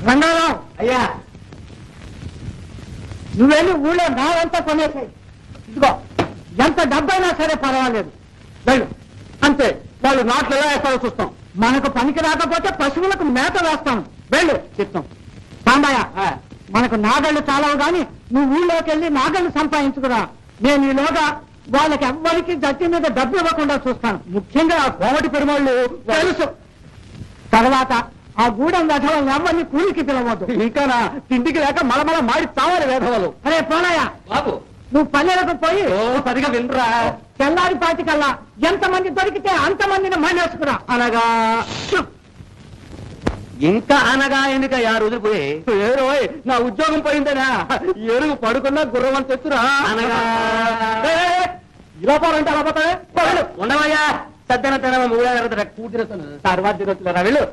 రంగారావు అయ్యా, నువ్వెళ్ళి ఊళ్ళో నావంతా కొనేసాయి. ఇదిగో ఎంత డబ్బైనా సరే పర్వాలేదు, వెళ్ళు. అంతే, వాళ్ళు నాట్లు ఎలా వేస్తారో చూస్తాం. మనకు పనికి రాకపోతే పశువులకు మేత వేస్తాం. వెళ్ళు చిత్తం. సాంబయ్య, మనకు నాగళ్ళు చాలవు గాని నువ్వు ఊళ్ళోకి వెళ్ళి నాగళ్ళు సంపాదించుకురా. నేను ఈలోగా వాళ్ళకి ఎవ్వరికి జట్టి మీద డబ్బు ఇవ్వకుండా చూస్తాను. ముఖ్యంగా ఆ కోమటి పెరుమాళ్ళు తెలుసు. తర్వాత ఆ గూడెం వేధవాళ్ళని ఎవరిని కూలికి పిలవద్దు. ఇంకా తిండికి లేక మలమల మాడి చావాలి వేధవాళ్ళు. అరే పోనాయా బాబు, నువ్వు పల్లెలకు పోయి సరిగా వినరా. తెల్లారి పాటికల్లా ఎంతమంది దొరికితే అంతమందిని మానేసుకురా. అనగా ఇంకా అనగా ఎందుకయ్యా రోజులు పోయి ఏరోయ్, నా ఉద్యోగం పోయిందనా. ఎరుగు పడుకున్నా గుర్రం అని తెచ్చురా. అనగా ఇలా పోరంటే అలా పోతావే. ఉండవయ్యా, సద్దన తిన మూడు కూతురు తర్వాత తిరొచ్చురా. వెళ్ళు.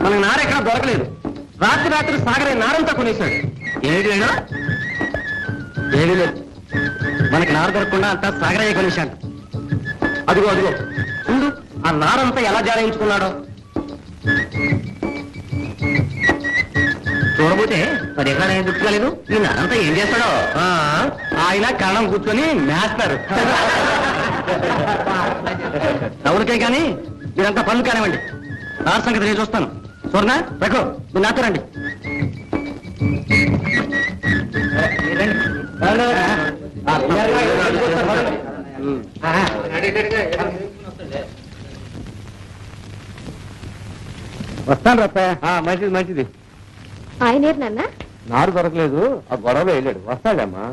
మనకు నారెక్కడ దొరకలేదు. రాత్రి సాగరే నారంతా కొనేశాడు. ఏమిటి వేణు? ఏమీ లేదు, మనకి నార దొరకకుండా అంతా సాగరయ్య కొనేశాడు. అదిగో అదిగో చూడు, ఆ నారంతా ఎలా జారాయించుకున్నాడో. చూడబోతే 10 ఎకరాలు చుట్టుకోలేదు. ఈ నారంతా ఏం చేస్తాడో. ఆయన కళ్ళం కూర్చొని మేస్తారు. ఎవరికే కానీ మీరంతా పనులు కానివ్వండి. నార సంగతి నేను చూస్తాను. చూడనా రఘు, మీరు నాతో రండి. వస్తాను రత్తయ్య. మంచిది మంచిది. ఆయన నాన్న నారు దొరకలేదు, ఆ గొడవలో వెళ్ళాడు. వస్తాడమ్మా.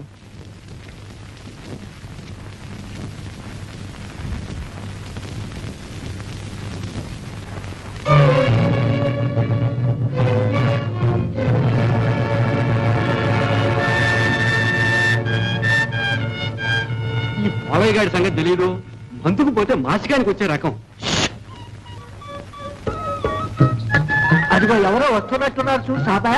ఈ బాలయ్య గారి సంగతి తెలీదు. మందుకు పోతే మాసికానికి వచ్చే రకం. అదిగో ఎవరో వస్తున్నట్టున్నారు చూడు సాబా.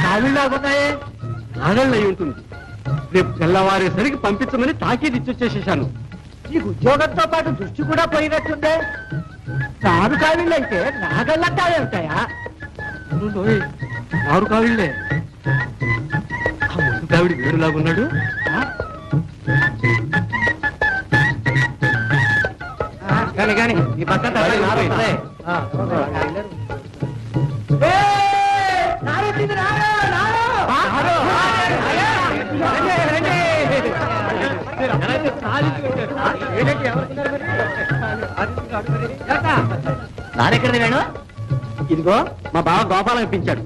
కావిళ్ళలాగున్నాయే. నాగళ్ళు అయి ఉంటుంది. రేపు తెల్లవారేసరికి పంపించమని తాకీదు ఇచ్చొచ్చేసేసాను. నీకు ఉద్యోగంతో పాటు దృష్టి కూడా పోయినట్టుందే. నారు కావిళ్ళు అయితే నాగళ్ళంతా ఉంటాయా? నారు కావిళ్ళే. ఆ ముందు కావిడి వేరులాగున్నాడు. కానీ కానీ ఈ పక్కన నారెక్కడిది వేణు? ఇదిగో మా బావ గోపాలం ఇప్పించాడు.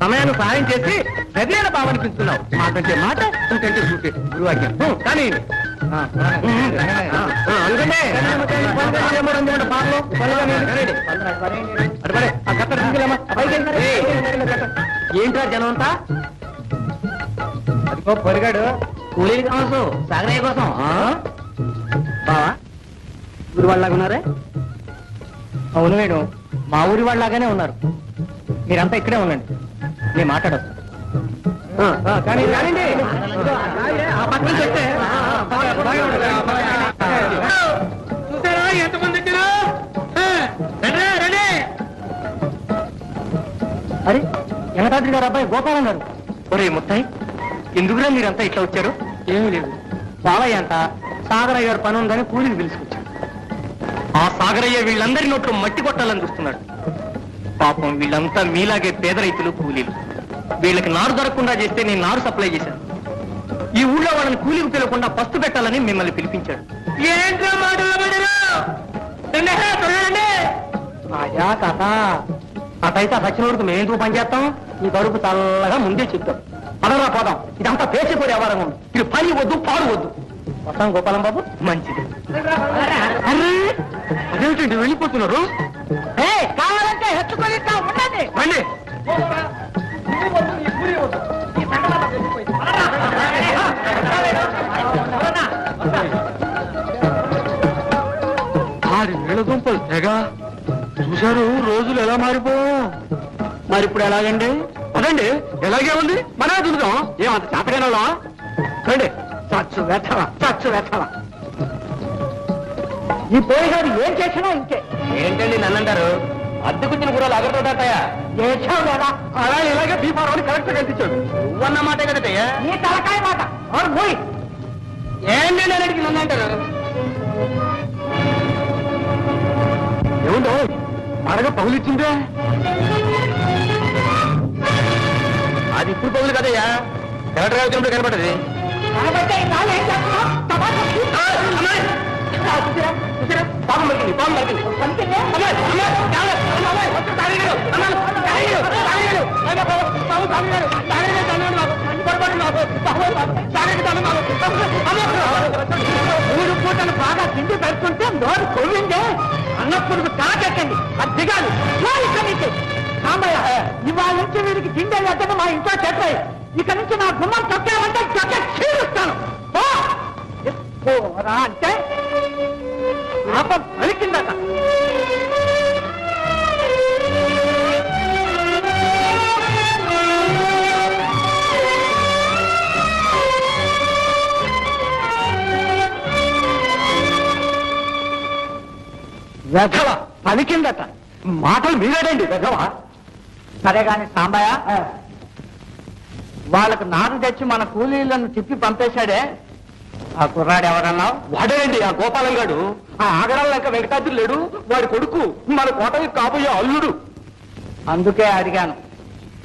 సమయాన్ని సహాయం చేసి గదిలేన బావ అనిపిస్తున్నావు. మాకంటే మాట ఇంకంటే చూసే గురువాక్యం. కానీ ఏంట్రా జనం అంతా? అదిగో పొరిగాడు కూలీలు కావచ్చు, సాగరయ్య కోసం. బావా, ఊరి వాళ్ళలాగా ఉన్నారే? అవును వేణు, మా ఊరి వాళ్ళలాగానే ఉన్నారు. మీరంతా ఇక్కడే ఉండండి, నేను మాట్లాడొస్తాను. కానీ చూసారా ఎంతమంది వచ్చారు? అరే వెంకటాద్రి గారు అబ్బాయి గోపాలం గారు. ఒరే ముత్తాయి, ఎందుకురా మీరంతా ఇట్లా వచ్చారు? ఏమీ లేదు, బాలయ్య అంట సాగరయ్య గారు పని ఉందని కూలీని పిలుచుకొచ్చాడు. ఆ సాగరయ్య వీళ్ళందరి నోట్లో మట్టి కొట్టాలని చూస్తున్నాడు. పాపం వీళ్ళంతా మీలాగే పేద రైతులు, కూలీలు. వీళ్ళకి నారు దొరకకుండా చేస్తే నేను నారు సప్లై చేశాను. ఈ ఊళ్ళో వాళ్ళని కూలీకి పిలవకుండా పస్తు పెట్టాలని మిమ్మల్ని పిలిపించాడు. ఏంట్రా మాటలు? అటైతే ఆ సచ్చినోడికి మేము ఎందుకు పని చేస్తాం ఈ కడుపు చల్లగా ముందే చెప్తాం పదరా పోదాం ఇదంతా పేచిపోయి వ్యవహారం ఉంది ఇది పని వద్దు పాడు వద్దు వస్తాం గోపాలం బాబు మంచిది అదేమిటండి వెళ్ళిపోతున్నారు కావాలంటే హెచ్చుకొని ఉండండి రండి ఆడి నీళ్ళ దుంపలు తెగ చూశారు రోజులు ఎలా మారిపోయాం మరి ఇప్పుడు ఎలాగండి అదండి ఎలాగే ఉంది మనే చూద్దాం ఏమంత చేతగానే రండి చచ్చు వెచ్చవా ఈ పోయిగారు ఏం చేసినా ఇంకే ఏంటండి నన్నంటారు అద్దెకుచ్చిన కూడా అగరతోటాయా చేసావు లేదా అలా ఇలాగే బీఫారం కరెక్ట్ కనిపించాడు నువ్వన్న మాటే కదటయ్యా నీ తలకాయ మాట పోయి ఏంటి నేను నన్నంటారు ఏముందో మరగా పగులిచ్చిందే అది ఇప్పుడు పగులు కదయ్యా కలెక్టర్ గారి కనపడది పాపం మరికింది మూడు పూటలు బాగా తిండి పెడుతుంటే నోరు కొవ్విందే అన్నప్పుడు తాకెక్కండి అది దిగాలి ఇక్కడి నుంచి సాంబయ్య ఇవాళ నుంచి వీరికి తిండి ఎక్కడ మా ఇంట్లో చెప్పాయి ఇక నుంచి నా గుమ్మం తొక్కామంటే చీరుస్తాను అంటే పాపం పలికిందట వెధవ పలికిందట మాటలు మీరేడండి వెధవ సరే కాని సాంబయ్య వాళ్ళకు నారు తెచ్చి మన కూలీలను తిప్పి పంపేశాడే ఆ కుర్రాడు ఎవరన్నావు వాడేండి ఆ గోపాలం గాడు ఆ ఆగరాల లెక్క వెంకటాద్రి లేడు వాడి కొడుకు మన కోటకి కాబోయే అల్లుడు అందుకే అడిగాను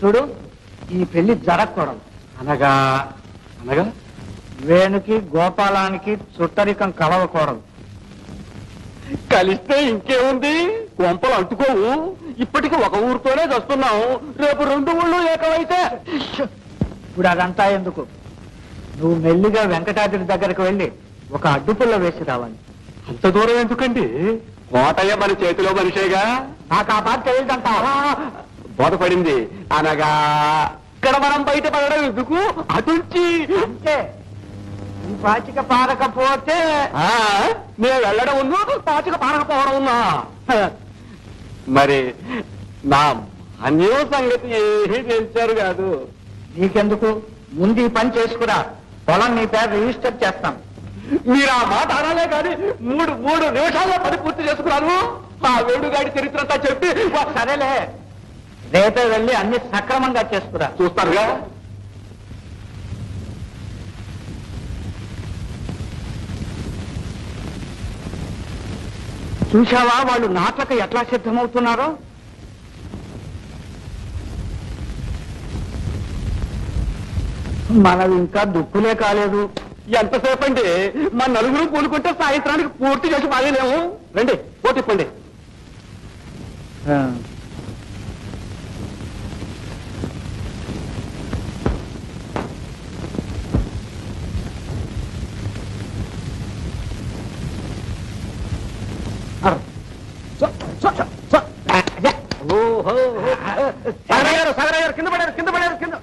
చూడు ఈ పెళ్లి జరగకూడదు అనగా అనగా వేణుకి గోపాలానికి చుట్టరికం కలవకూడదు కలిస్తే ఇంకేముంది కొంపలు అంటుకోవు ఇప్పటికి ఒక ఊరితోనే వస్తున్నాం రేపు 2 ఊళ్ళు ఏకమైతే ఇప్పుడు అదంతా ఎందుకు నువ్వు మెల్లిగా వెంకటాద్రి దగ్గరకు వెళ్ళి ఒక అడ్డుపుల్ల వేసి రావాలి అంత దూరం ఎందుకండి కోటయ్య మన చేతిలో మనిషేగా నాకు ఆ బాధ తెలియదంటా బోధపడింది అనగా ఇక్కడ మనం బయట పడడం ఎందుకు అటుంచి అంటే ఈ పాచిక పారకపోతే నేను వెళ్ళడం ఉన్నా పాచిక పారకపోవడం ఉన్నా మరి నా అన్యో సంగతి ఏమీ తెలిసారు కాదు నీకెందుకు ముందు ఈ పని చేసుకురా పొలం నీ పేరు రిజిస్టర్ చేస్తాం మీరు ఆ మాట అనాలే కానీ మూడు నిమిషాల్లో పని పూర్తి చేసుకున్నాను ఆ వేణుగాడి చరిత్ర అంతా చెప్పి సరేలే రేపే వెళ్ళి అన్ని సక్రమంగా చేసుకురా చూస్తారుగా చూశావా వాళ్ళు నాట్లకు ఎట్లా సిద్ధమవుతున్నారో మనవి ఇంకా దుక్కులే కాలేదు ఎంతసేపు అండి మన నలుగురు కూలుకుంటే సాయంత్రానికి పూర్తి చేసి బాగలేము రండి పోతిప్పండి సాగరయ్యారు కింద పడారు కింద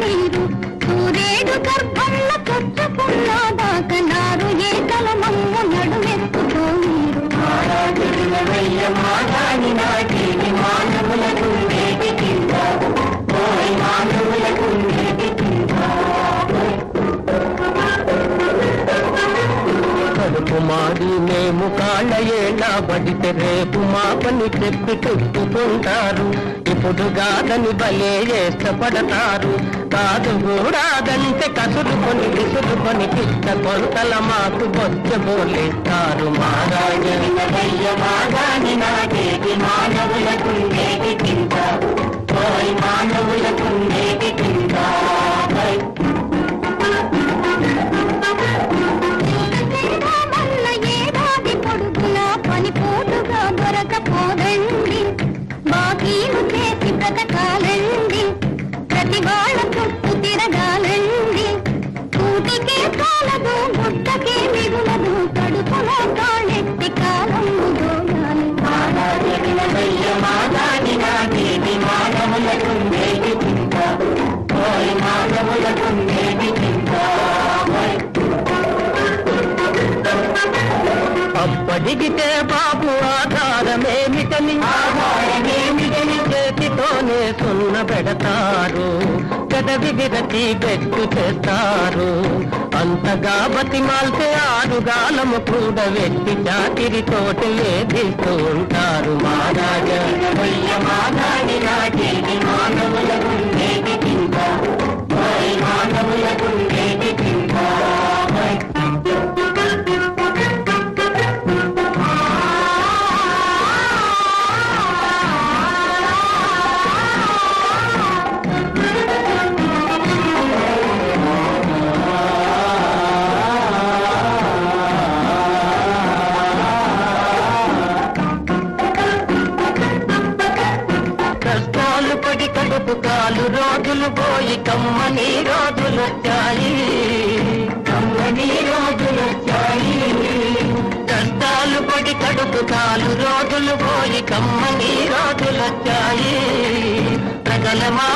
మీరు సూర్యుడు గర్భంలో చొచ్చుకున్నాదాకా నారు ఏ తలమమ్ము నడుమెత్తుకో మీరు కడుపు మాడి మేము కాళ్ళ ఏళ్ళ బడితే రేపు మా పని చెప్పి చెప్పుకుంటారు ఇప్పుడు కాదని భలే ఇష్టపడతారు కాదు కూడాదంటే కసురుకొని విసురుకొని పిచ్చ కొలతల మాకు బొచ్చ బోలేస్తారు ఏడాది పొడుగునా పని పోటుగా దొరకపోదండి బాకీలు చేసి బ్రతకాలండి ప్రతి వాళ్ళ చుట్టూ తిరగాలండి కూటికే కాలదు గుడ్డకే మిగులదు కడుపులో కాళ్ళెత్తి కాలం అప్పటికితే బాబు ఆధారమేమిటని చేతితోనే సున్న పెడతారు పెదవి విరచి బెట్టు చేస్తారు అంతగా బతిమాల్తే ఆరుగాలము కూడా వెట్టి చాకిరితోటి వేధిస్తూ ఉంటారు కష్టాలు పడి కడుపు కాలు రోజులు పోయి కమ్మని రోజులొచ్చాయి కష్టాలు పడి కడుపు కాలు రోజులు పోయి కమ్మని రోజులొచ్చాయి ప్రజల మా